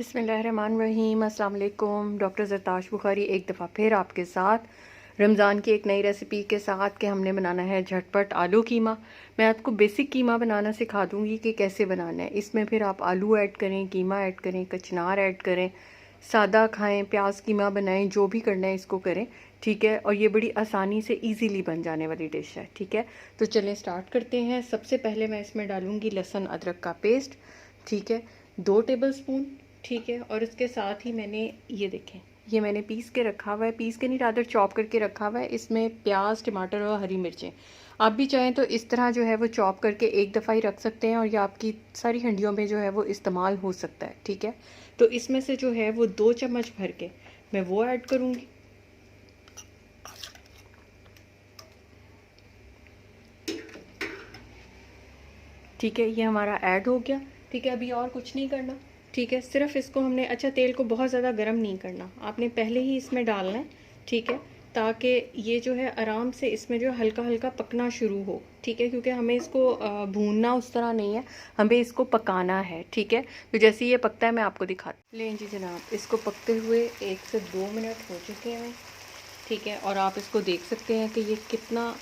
बिस्मिल्लाहिर्रहमानिर्रहीम। अस्सलाम वालेकुम। डॉक्टर ज़रताश बुखारी एक दफ़ा फिर आपके साथ रमज़ान की एक नई रेसिपी के साथ कि हमने बनाना है झटपट आलू कीमा। मैं आपको बेसिक कीमा बनाना सिखा दूंगी कि कैसे बनाना है। इसमें फिर आप आलू ऐड करें, कीमा ऐड करें, कचनार ऐड करें, सादा खाएं, प्याज कीमा बनाएं, जो भी करना है इसको करें, ठीक है। और ये बड़ी आसानी से इजीली बन जाने वाली डिश है, ठीक है। तो चलें स्टार्ट करते हैं। सबसे पहले मैं इसमें डालूंगी लहसुन अदरक का पेस्ट, ठीक है, 2 टेबलस्पून, ठीक है। और इसके साथ ही मैंने ये देखें, ये मैंने पीस के रखा हुआ है, पीस के नहीं रादर चॉप करके रखा हुआ है। इसमें प्याज, टमाटर और हरी मिर्चें, आप भी चाहें तो इस तरह जो है वो चॉप करके एक दफ़ा ही रख सकते हैं और या आपकी सारी हंडियों में जो है वो इस्तेमाल हो सकता है, ठीक है। तो इसमें से जो है वो 2 चम्मच भर के मैं वो ऐड करूँगी, ठीक है। ये हमारा ऐड हो गया, ठीक है। अभी और कुछ नहीं करना, ठीक है। सिर्फ इसको हमने, अच्छा, तेल को बहुत ज़्यादा गर्म नहीं करना, आपने पहले ही इसमें डालना है, ठीक है, ताकि ये जो है आराम से इसमें जो हल्का हल्का पकना शुरू हो, ठीक है। क्योंकि हमें इसको भूनना उस तरह नहीं है, हमें इसको पकाना है, ठीक है। तो जैसे ये पकता है मैं आपको दिखाती। लें जी जनाब, इसको पकते हुए 1 से 2 मिनट हो चुके हैं, ठीक है। और आप इसको देख सकते हैं कि ये कितना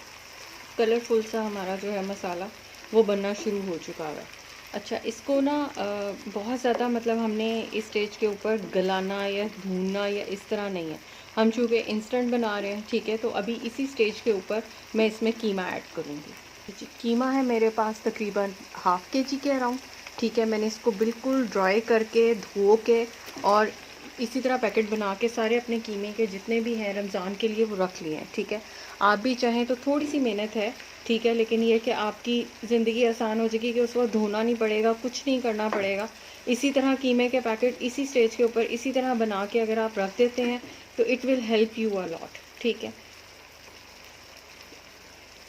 कलरफुल सा हमारा जो है मसाला वो बनना शुरू हो चुका है। अच्छा, इसको ना बहुत ज़्यादा मतलब हमने इस स्टेज के ऊपर गलाना या भूनना या इस तरह नहीं है। हम चूँकि इंस्टेंट बना रहे हैं, ठीक है, तो अभी इसी स्टेज के ऊपर मैं इसमें कीमा ऐड करूँगी। कीमा है मेरे पास तकरीबन ½ kg के अराउंड, ठीक है। मैंने इसको बिल्कुल ड्राई करके धो के और इसी तरह पैकेट बना के सारे अपने कीमे के जितने भी हैं रमज़ान के लिए वो रख लिए हैं, ठीक है। आप भी चाहें तो थोड़ी सी मेहनत है, ठीक है, लेकिन ये कि आपकी ज़िंदगी आसान हो जाएगी कि उस वक्त धोना नहीं पड़ेगा, कुछ नहीं करना पड़ेगा। इसी तरह कीमे के पैकेट इसी स्टेज के ऊपर इसी तरह बना के अगर आप रख देते हैं तो it will help you a lot, ठीक है।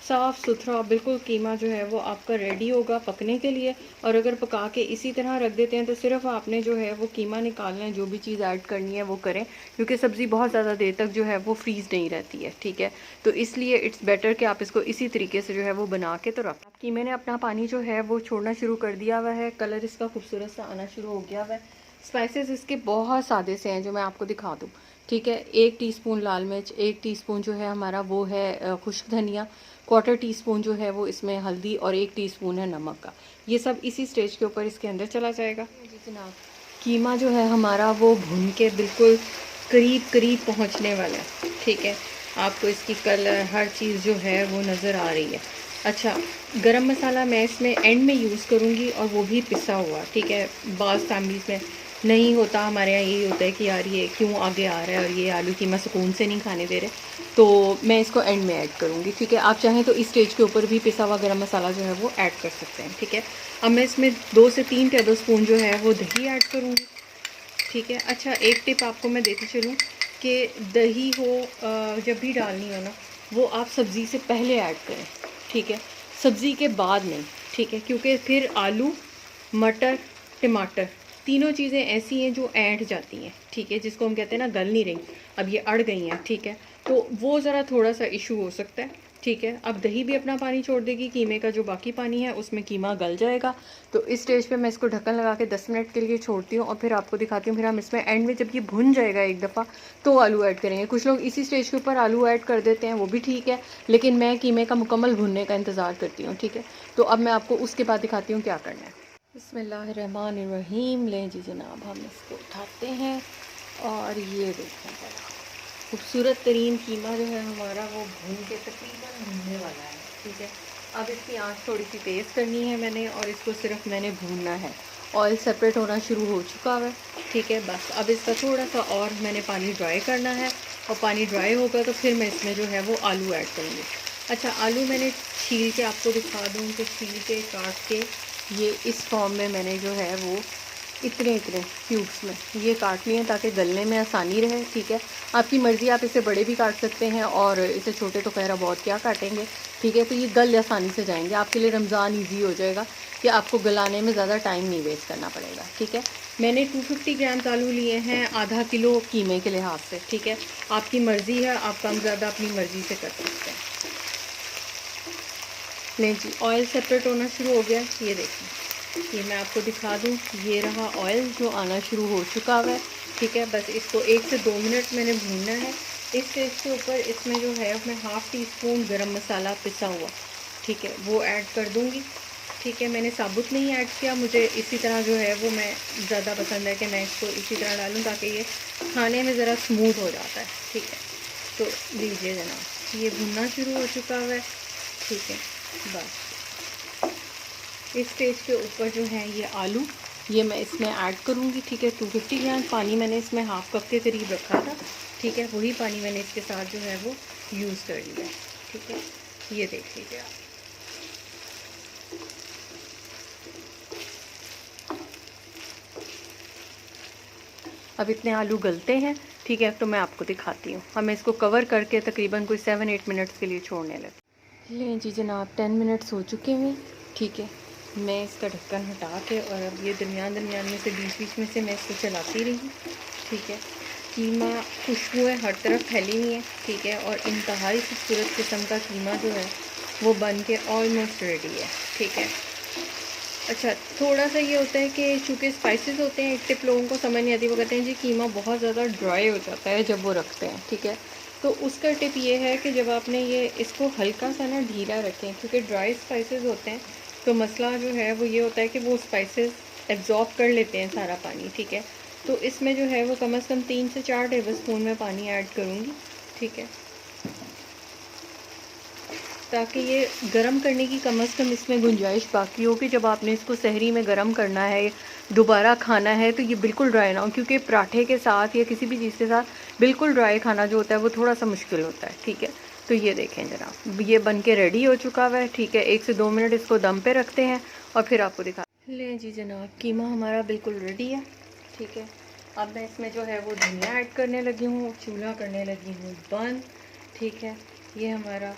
साफ़ सुथरा बिल्कुल कीमा जो है वो आपका रेडी होगा पकने के लिए। और अगर पका के इसी तरह रख देते हैं तो सिर्फ आपने जो है वो कीमा निकालना है, जो भी चीज़ ऐड करनी है वो करें, क्योंकि सब्ज़ी बहुत ज़्यादा देर तक जो है वो फ्रीज़ नहीं रहती है, ठीक है। तो इसलिए इट्स बेटर कि आप इसको इसी तरीके से जो है वो बना के तो रख। कीमे ने अपना पानी जो है वो छोड़ना शुरू कर दिया हुआ है, कलर इसका खूबसूरत सा आना शुरू हो गया हुआ है। स्पाइसेस इसके बहुत सादे से हैं जो मैं आपको दिखा दूँ, ठीक है। 1 टीस्पून लाल मिर्च, 1 टीस्पून जो है हमारा वो है खुश्क धनिया, 1/4 टीस्पून जो है वो इसमें हल्दी और 1 टीस्पून है नमक का। ये सब इसी स्टेज के ऊपर इसके अंदर चला जाएगा। जी जनाब, कीमा जो है हमारा वो भून के बिल्कुल करीब करीब पहुंचने वाला है, ठीक है। आपको इसकी कलर हर चीज़ जो है वो नज़र आ रही है। अच्छा, गरम मसाला मैं इसमें एंड में यूज़ करूँगी और वो भी पिसा हुआ, ठीक है। बाज़ फैमिलीज़ में नहीं होता, हमारे यहाँ यही होता है कि यार ये क्यों आगे आ रहा है और ये आलू कीमा सुकून से नहीं खाने दे रहे, तो मैं इसको एंड में ऐड करूँगी, ठीक है। आप चाहें तो इस स्टेज के ऊपर भी पिसा हुआ गरम मसाला जो है वो ऐड कर सकते हैं, ठीक है। अब मैं इसमें 2 से 3 टेबलस्पून जो है वो दही ऐड करूँगी, ठीक है। अच्छा, एक टिप आपको मैं देती चलूँ कि दही हो जब भी डालनी हो ना, वो आप सब्ज़ी से पहले ऐड करें, ठीक है, सब्ज़ी के बाद नहीं, ठीक है। क्योंकि फिर आलू, मटर, टमाटर तीनों चीज़ें ऐसी हैं जो ऐंठ जाती हैं, ठीक है, जिसको हम कहते हैं ना गल नहीं रही, अब ये अड़ गई हैं, ठीक है। तो वो ज़रा थोड़ा सा इशू हो सकता है, ठीक है। अब दही भी अपना पानी छोड़ देगी, कीमे का जो बाकी पानी है उसमें कीमा गल जाएगा। तो इस स्टेज पे मैं इसको ढक्कन लगा के 10 मिनट के लिए छोड़ती हूँ और फिर आपको दिखाती हूँ। फिर हम इसमें एंड में जब ये भुन जाएगा एक दफ़ा तो आलू ऐड करेंगे। कुछ लोग इसी स्टेज के ऊपर आलू ऐड कर देते हैं, वो भी ठीक है, लेकिन मैं कीमे का मुकम्मल भुनने का इंतज़ार करती हूँ, ठीक है। तो अब मैं आपको उसके बाद दिखाती हूँ क्या करना है। बिस्मिल्लाहिर्रहमानिर्रहीम। लें जी जनाब, हम इसको उठाते हैं और ये देखें बड़ा खूबसूरत तरीन कीमा जो है हमारा वो भून के तकरीबन भूनने वाला है, ठीक है। अब इसकी आंच थोड़ी सी तेज़ करनी है मैंने और इसको सिर्फ मैंने भूनना है। ऑयल सेपरेट होना शुरू हो चुका है, ठीक है। बस अब इसका थोड़ा सा और मैंने पानी ड्राई करना है और पानी ड्राई होगा तो फिर मैं इसमें जो है वो आलू ऐड करूँगी। अच्छा, आलू मैंने छील के आपको दिखा दूँ कि छील के काट के ये इस फॉर्म में मैंने जो है वो इतने इतने क्यूब्स में ये काट लिए ताकि गलने में आसानी रहे, ठीक है। आपकी मर्ज़ी, आप इसे बड़े भी काट सकते हैं और इसे छोटे तो खैर बहुत क्या काटेंगे, ठीक है। तो ये गल आसानी से जाएंगे, आपके लिए रमज़ान इजी हो जाएगा कि आपको गलाने में ज़्यादा टाइम नहीं वेस्ट करना पड़ेगा, ठीक है। मैंने 250 ग्राम आलू लिए हैं ½ किलो कीमे के लिहाज से, ठीक है। आपकी मर्ज़ी है, आप कम ज़्यादा अपनी मर्ज़ी से कर सकते हैं। लें जी, ऑयल सेपरेट होना शुरू हो गया, ये देखें, ये मैं आपको दिखा दूँ, ये रहा ऑयल जो आना शुरू हो चुका हुआ है। ठीक है, बस इसको 1 से 2 मिनट मैंने भूनना है। इस स्टेज के ऊपर इसमें जो है मैं हाफ़ टी स्पून गरम मसाला पिसा हुआ, ठीक है, वो ऐड कर दूँगी। ठीक है, मैंने साबुत नहीं ऐड किया, मुझे इसी तरह जो है वो मैं ज़्यादा पसंद है कि मैं इसको इसी तरह डालूँ ताकि ये खाने में ज़रा स्मूथ हो जाता है। ठीक है, तो लीजिए जनाब, ये भुनना शुरू हो चुका हुआ है। ठीक है, बस इस स्टेज के ऊपर जो है ये आलू, ये मैं इसमें ऐड करूँगी। ठीक है, 250 ग्राम पानी मैंने इसमें हाफ़ कप के करीब रखा था। ठीक है, वही पानी मैंने इसके साथ जो है वो यूज़ कर लिया है। ठीक है, ये देख लीजिए आप। अब इतने आलू गलते हैं। ठीक है, तो मैं आपको दिखाती हूँ। हमें इसको कवर करके तकरीबन कोई 7-8 मिनट्स के लिए छोड़ने लगे। लें जी जनाब, 10 मिनट्स हो चुके हैं। ठीक है, मैं इसका ढक्कन हटा के और अब ये दरमियान में से बीच में से मैं इसको चलाती रही हूँ। ठीक है, कीमा खुशबू है हर तरफ फैली हुई है। ठीक है, और इंतहाई खूबसूरत किस्म का कीमा जो है वो बन के ऑलमोस्ट रेडी है। ठीक है, अच्छा, थोड़ा सा ये होता है कि चूँकि स्पाइसेस होते हैं, एक टिप लोगों को समझ नहीं आती, वो कहते हैं जी कीमा बहुत ज़्यादा ड्राई हो जाता है जब वो रखते हैं। ठीक है, तो उसका टिप ये है कि जब आपने ये इसको हल्का सा ना ढीला रखें, क्योंकि ड्राई स्पाइसेस होते हैं तो मसला जो है वो ये होता है कि वो स्पाइसेस एब्जॉर्ब कर लेते हैं सारा पानी। ठीक है, तो इसमें जो है वो कम से कम 3 से 4 टेबल स्पून में पानी ऐड करूँगी। ठीक है, ताकि ये गरम करने की कम से कम इसमें गुंजाइश बाकी हो कि जब आपने इसको सहरी में गरम करना है, दोबारा खाना है, तो ये बिल्कुल ड्राई ना हो, क्योंकि पराठे के साथ या किसी भी चीज़ के साथ बिल्कुल ड्राई खाना जो होता है वो थोड़ा सा मुश्किल होता है। ठीक है, तो ये देखें जनाब, ये बन के रेडी हो चुका हुआ है। ठीक है, 1 से 2 मिनट इसको दम पे रखते हैं और फिर आपको दिखा लें जी जनाब, कीमा हमारा बिल्कुल रेडी है। ठीक है, अब मैं इसमें जो है वो धनिया ऐड करने लगी हूँ, चूल्हा करने लगी हूँ बंद। ठीक है, ये हमारा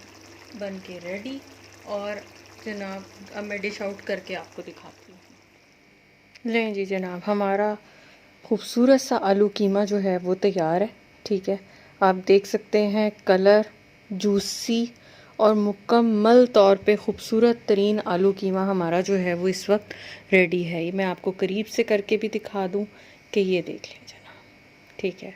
बन के रेडी। और जनाब, अब मैं डिश आउट करके आपको दिखाती हूँ। लें जी जनाब, हमारा खूबसूरत सा आलू कीमा जो है वो तैयार है। ठीक है, आप देख सकते हैं कलर जूसी और मुकम्मल तौर पे ख़ूबसूरत तरीन आलू कीमा हमारा जो है वो इस वक्त रेडी है। ये मैं आपको करीब से करके भी दिखा दूँ कि ये देख लें जनाब। ठीक है,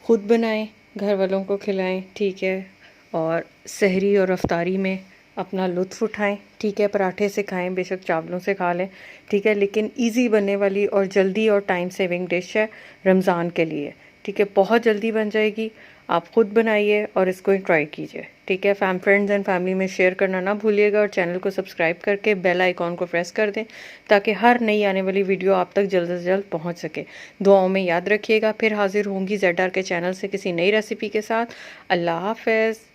ख़ुद बनाएं, घर वालों को खिलाएं। ठीक है, और सहरी और अफ्तारी में अपना लुत्फ़ उठाएं। ठीक है, पराठे से खाएं, बेशक चावलों से खा लें। ठीक है, लेकिन इजी बनने वाली और जल्दी और टाइम सेविंग डिश है रमज़ान के लिए। ठीक है, बहुत जल्दी बन जाएगी। आप ख़ुद बनाइए और इसको ट्राई कीजिए। ठीक है, फ्रेंड्स एंड फैमिली में शेयर करना ना भूलिएगा और चैनल को सब्सक्राइब करके बेल आइकॉन को प्रेस कर दें ताकि हर नई आने वाली वीडियो आप तक जल्द से जल्द पहुंच सके। दुआओं में याद रखिएगा। फिर हाजिर होंगी ZR के चैनल से किसी नई रेसिपी के साथ। अल्लाह हाफ़िज़।